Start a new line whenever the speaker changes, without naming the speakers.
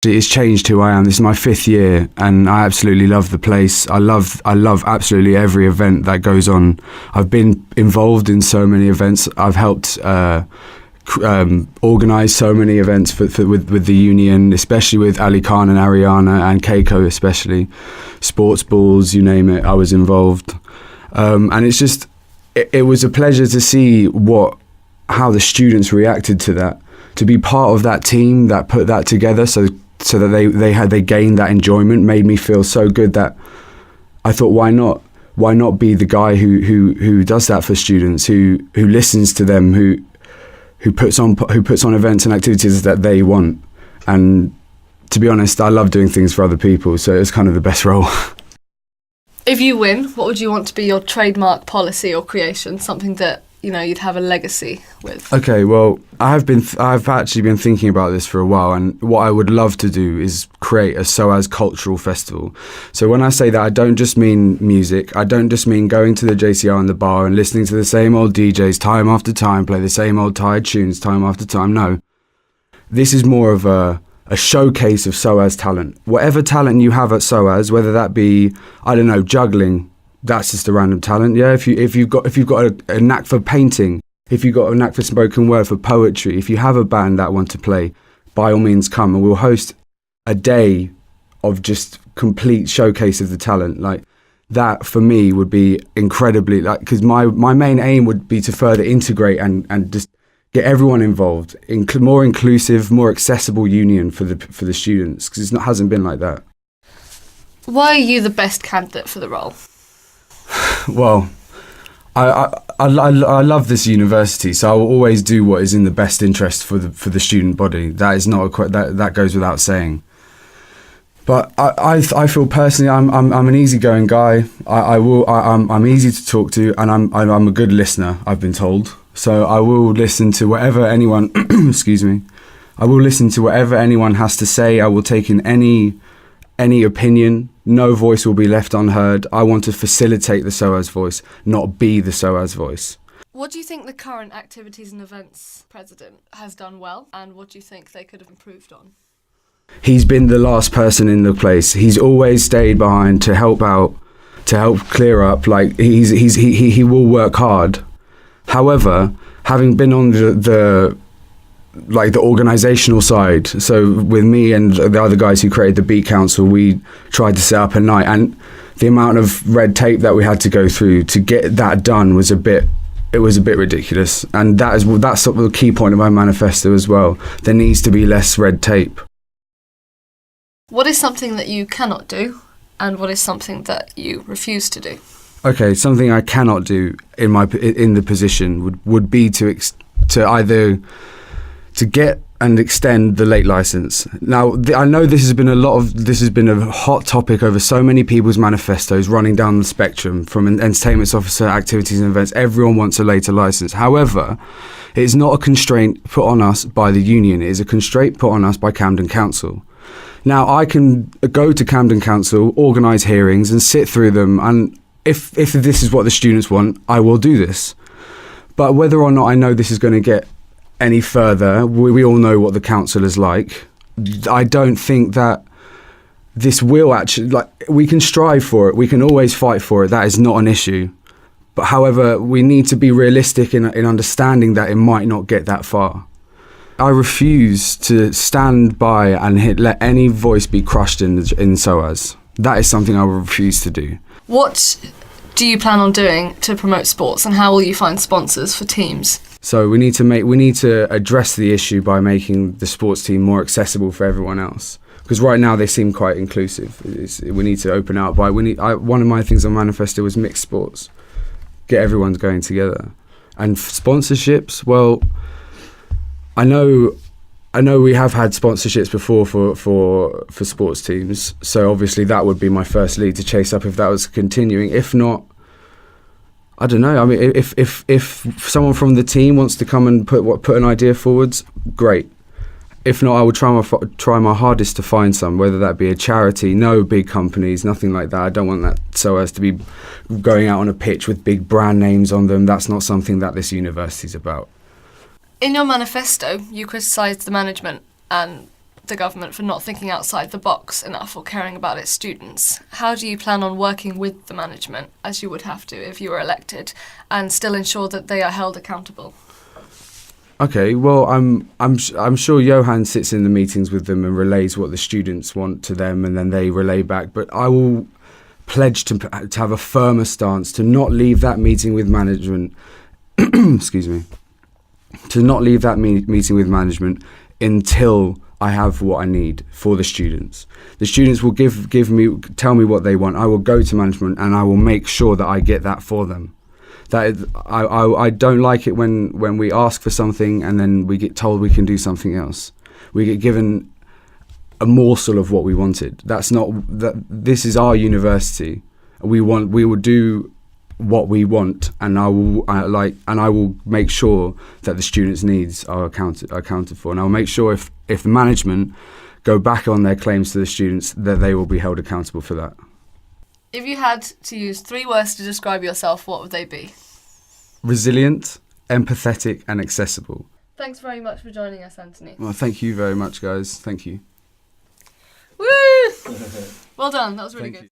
It's changed who I am. This is my 5th year, and I absolutely love the place. I love absolutely every event that goes on. I've been involved in so many events. I've helped organise so many events with the union, especially with Ali Khan and Ariana and Keiko, especially sports balls, you name it. I was involved, and it's just it was a pleasure to see how the students reacted to that. To be part of that team that put that together, so that they gained that enjoyment, made me feel so good that I thought, why not be the guy who does that for students, who listens to them, who puts on events and activities that they want. And to be honest, I love doing things for other people, so it's kind of the best role.
If you win, what would you want to be your trademark policy or creation, something that you'd have a legacy with?
Okay, well, I've actually been thinking about this for a while, and what I would love to do is create a SOAS cultural festival. So when I say that, I don't just mean music. I don't just mean going to the JCR and the bar and listening to the same old DJs time after time, play the same old tired tunes time after time. No, this is more of a showcase of SOAS talent. Whatever talent you have at SOAS, whether that be, I don't know, juggling, that's just a random talent. Yeah, if you've got a knack for painting, if you've got a knack for spoken word, for poetry, if you have a band that want to play, by all means come, and we'll host a day of just complete showcase of the talent. Like that for me would be incredibly, because my main aim would be to further integrate and just get everyone involved, more inclusive, more accessible union for the students, because it hasn't been like that.
Why are you the best candidate for the role?
Well, I love this university, so I will always do what is in the best interest for the student body. That is not that goes without saying. But I feel personally I'm an easygoing guy. I'm easy to talk to, and I'm a good listener, I've been told. So I will listen to whatever anyone excuse me. I will listen to whatever anyone has to say. I will take in any opinion. No voice will be left unheard. I want to facilitate the SOAS voice, not be the SOAS voice.
What do you think the current activities and events president has done well, and what do you think they could have improved on?
He's been the last person in the place. He's always stayed behind to help out, to help clear up. Like he will work hard. However, having been on the organisational side, so with me and the other guys who created the Beat Council, we tried to set up a night, and the amount of red tape that we had to go through to get that done was a bit ridiculous. And that's sort of the key point of my manifesto as well. There needs to be less red tape.
What is something that you cannot do, and what is something that you refuse to do?
Okay, something I cannot do in the position would be to get and extend the late license. Now, I know this has been a hot topic over so many people's manifestos running down the spectrum, from entertainment officer, activities and events. Everyone wants a later license. However, it's not a constraint put on us by the union. It is a constraint put on us by Camden Council. Now, I can go to Camden Council, organise hearings and sit through them, and if this is what the students want, I will do this. But whether or not I know this is going to get any further, we all know what the council is like. I don't think that this will actually, we can strive for it, we can always fight for it, that is not an issue. But however, we need to be realistic in understanding that it might not get that far. I refuse to stand by and let any voice be crushed in SOAS. That is something I will refuse to do.
What do you plan on doing to promote sports, and how will you find sponsors for teams?
So we need to address the issue by making the sports team more accessible for everyone else. Because right now they seem quite inclusive. We need to open out. One of my things on manifesto was mixed sports, get everyone going together, and sponsorships. Well, I know we have had sponsorships before for sports teams. So obviously that would be my first lead to chase up if that was continuing. If not, I don't know. I mean, if someone from the team wants to come and put an idea forwards, great. If not, I will try my hardest to find some, whether that be a charity, no big companies, nothing like that. I don't want that SOAS to be going out on a pitch with big brand names on them. That's not something that this university is about.
In your manifesto, you criticised the management and the government for not thinking outside the box enough or caring about its students. How do you plan on working with the management, as you would have to if you were elected, and still ensure that they are held accountable?
Okay, well, I'm sure Johan sits in the meetings with them and relays what the students want to them, and then they relay back. But I will pledge to have a firmer stance, to not leave that meeting with management. Excuse me. To not leave that meeting with management until I have what I need for the students. The students will tell me what they want. I will go to management and I will make sure that I get that for them. I don't like it when we ask for something and then we get told we can do something else. We get given a morsel of what we wanted. This is our university. We will do what we want, and I will make sure that the students' needs are accounted for, and I'll make sure if the management go back on their claims to the students, that they will be held accountable for that.
If you had to use 3 words to describe yourself, what would they be? Resilient,
empathetic, and accessible.
Thanks very much for joining us, Anthony.
Well, thank you very much, guys. Thank you.
Woo! Well done. That was really good.